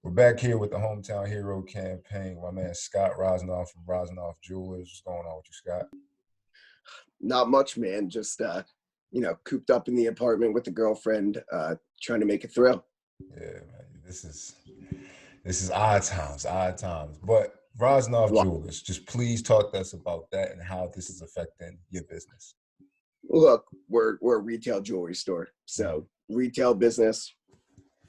We're back here with the Hometown Hero campaign. My man Scott Rosnov from Rosnov Jewelers. What's going on with you, Scott? Not much, man. Just cooped up in the apartment with the girlfriend, trying to make it through. Yeah, man. This is odd times, odd times. But Rosnov Look, Jewelers, just please talk to us about that and how this is affecting your business. look, we're a retail jewelry store, so retail business.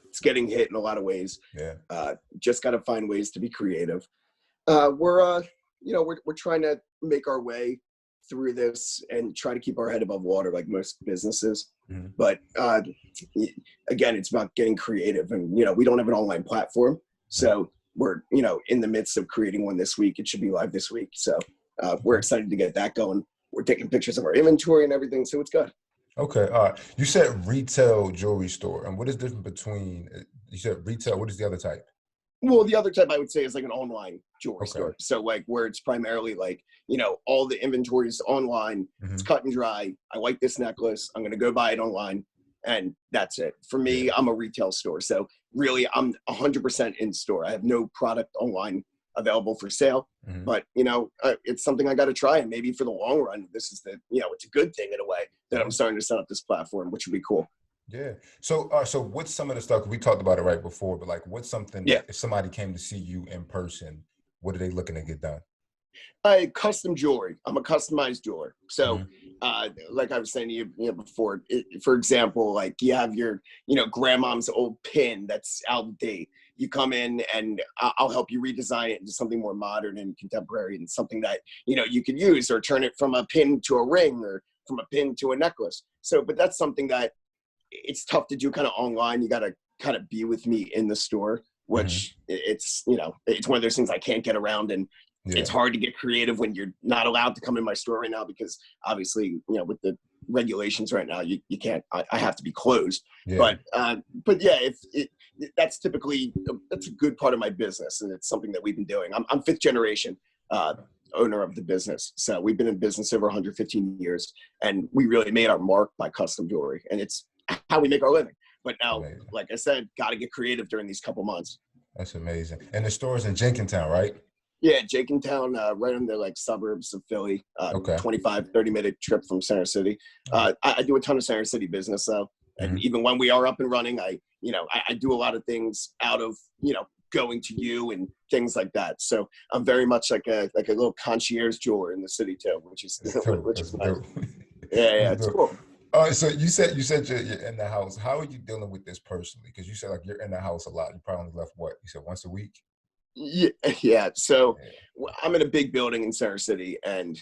It's getting hit in a lot of ways. Yeah. Just got to find ways to be creative. We're trying to make our way through this and try to keep our head above water like most businesses. Mm-hmm. But again, it's about getting creative, and we don't have an online platform, so we're in the midst of creating one this week. It should be live this week, so we're excited to get that going. We're taking pictures of our inventory and everything, so it's good. Okay, all right. You said retail jewelry store, and what is different between? You said retail. What is the other type? Well, the other type I would say is like an online jewelry Okay. store. So like where it's primarily like, all the inventory is online. Mm-hmm. It's cut and dry. I like this necklace. I'm going to go buy it online. And that's it. For me, Yeah. I'm a retail store. So really, I'm 100% in store. I have no product online available for sale. Mm-hmm. But, it's something I got to try. And maybe for the long run, this is it's a good thing in a way that I'm starting to set up this platform, which would be cool. Yeah. So what's some of the stuff, we talked about it right before, but like what's something that if somebody came to see you in person, what are they looking to get done? Custom jewelry. I'm a customized jeweler. So, like I was saying to you before, for example, like you have your, grandmom's old pin that's out of date. You come in and I'll help you redesign it into something more modern and contemporary and something that, you could use, or turn it from a pin to a ring, or from a pin to a necklace. So, but that's something that it's tough to do kind of online. You got to kind of be with me in the store, which it's one of those things I can't get around. And it's hard to get creative when you're not allowed to come in my store right now, because obviously, with the regulations right now, you can't, I have to be closed. Yeah. But yeah, that's typically, that's a good part of my business. And it's something that we've been doing. I'm fifth generation owner of the business. So we've been in business over 115 years, and we really made our mark by custom jewelry, and it's how we make our living. But now, like I said, got to get creative during these couple months. That's amazing. And the store's in Jenkintown, right? Yeah, Jenkintown, right in the like suburbs of Philly, 25, 30-minute trip from Center City. I do a ton of Center City business, though. And even when we are up and running, I do a lot of things out of, going to you and things like that. So I'm very much like a little concierge jeweler in the city too, which is nice. Yeah, it's cool. So you said you're in the house. How are you dealing with this personally? Because you said like you're in the house a lot. You probably left what? You said once a week? Yeah. So I'm in a big building in Center City, and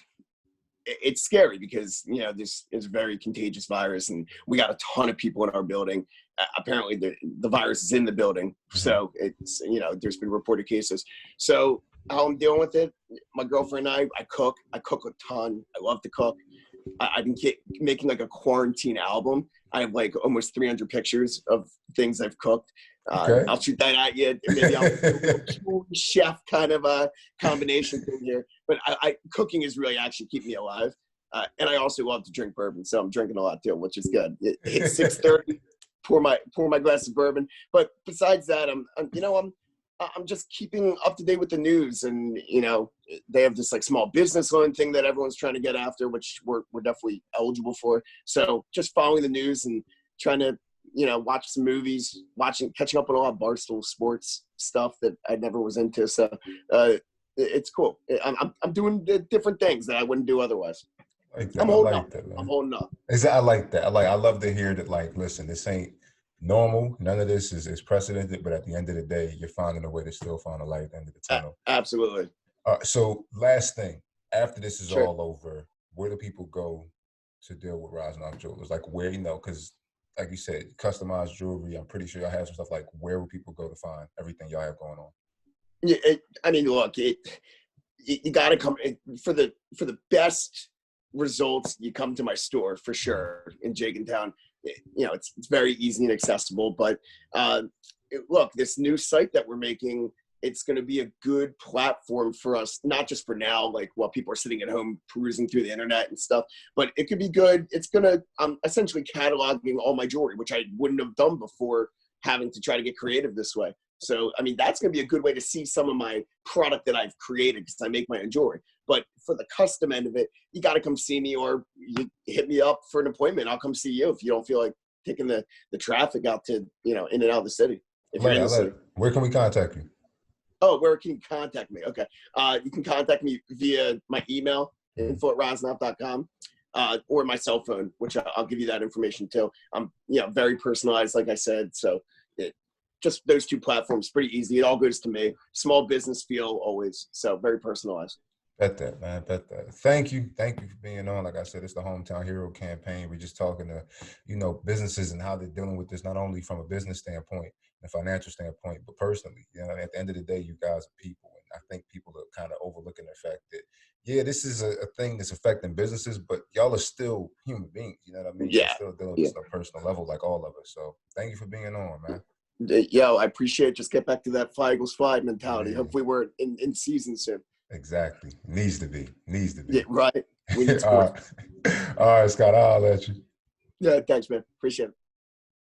it's scary because, this is a very contagious virus, and we got a ton of people in our building. Apparently the virus is in the building. So it's, there's been reported cases. So how I'm dealing with it, my girlfriend and I cook a ton. I love to cook. I've been making like a quarantine album. I have like almost 300 pictures of things I've cooked. I'll shoot that at you. Maybe I'll do a chef kind of a combination thing here. But cooking is really actually keeping me alive. And I also love to drink bourbon, so I'm drinking a lot too, which is good. It hits 6:30. Pour my glass of bourbon. But besides that, I'm just keeping up to date with the news, and they have this like small business loan thing that everyone's trying to get after, which we're definitely eligible for. So just following the news and trying to watch some movies, catching up on a lot of Barstool sports stuff that I never was into. So it's cool. I'm doing different things that I wouldn't do otherwise. I'm holding up. I'm holding up. I like that. I love to hear that. Like, listen, this ain't normal. None of this is precedented, but at the end of the day, you're finding a way to still find a light at the end of the tunnel. Absolutely. So last thing, after this is all over, where do people go to deal with Rosnov Jewelers? Like where, because like you said, customized jewelry, I'm pretty sure y'all have some stuff. Like where would people go to find everything y'all have going on? Yeah, look, you got to come for the best results. You come to my store for sure in Jenkintown. It's very easy and accessible. But look, this new site that we're making, it's going to be a good platform for us, not just for now, like while people are sitting at home perusing through the internet and stuff, but it could be good. It's going to, I'm essentially cataloging all my jewelry, which I wouldn't have done before having to try to get creative this way. So, I mean, that's going to be a good way to see some of my product that I've created because I make my own jewelry. But for the custom end of it, you got to come see me, or you hit me up for an appointment. I'll come see you if you don't feel like taking the traffic out to, in and out of the city. If you're in the city. Where can we contact you? Oh, where can you contact me? Okay. You can contact me via my email, info@rosnov.com, or my cell phone, which I'll give you that information too. I'm, very personalized, like I said. So just those two platforms, pretty easy. It all goes to me. Small business feel always. So very personalized. Bet that, man. Bet that. Thank you. Thank you for being on. Like I said, it's the Hometown Hero campaign. We're just talking to, businesses and how they're dealing with this, not only from a business standpoint and financial standpoint, but personally. At the end of the day, you guys are people. And I think people are kind of overlooking the fact that, this is a thing that's affecting businesses, but y'all are still human beings. You know what I mean? Yeah. You're still dealing with a personal level like all of us. So thank you for being on, man. Yo, I appreciate it. Just get back to that fly equals fly mentality. Yeah. Hopefully we're in season soon. Exactly. Needs to be. Yeah, right. We need sports. All right, Scott, I'll let you. Yeah, thanks, man. Appreciate it.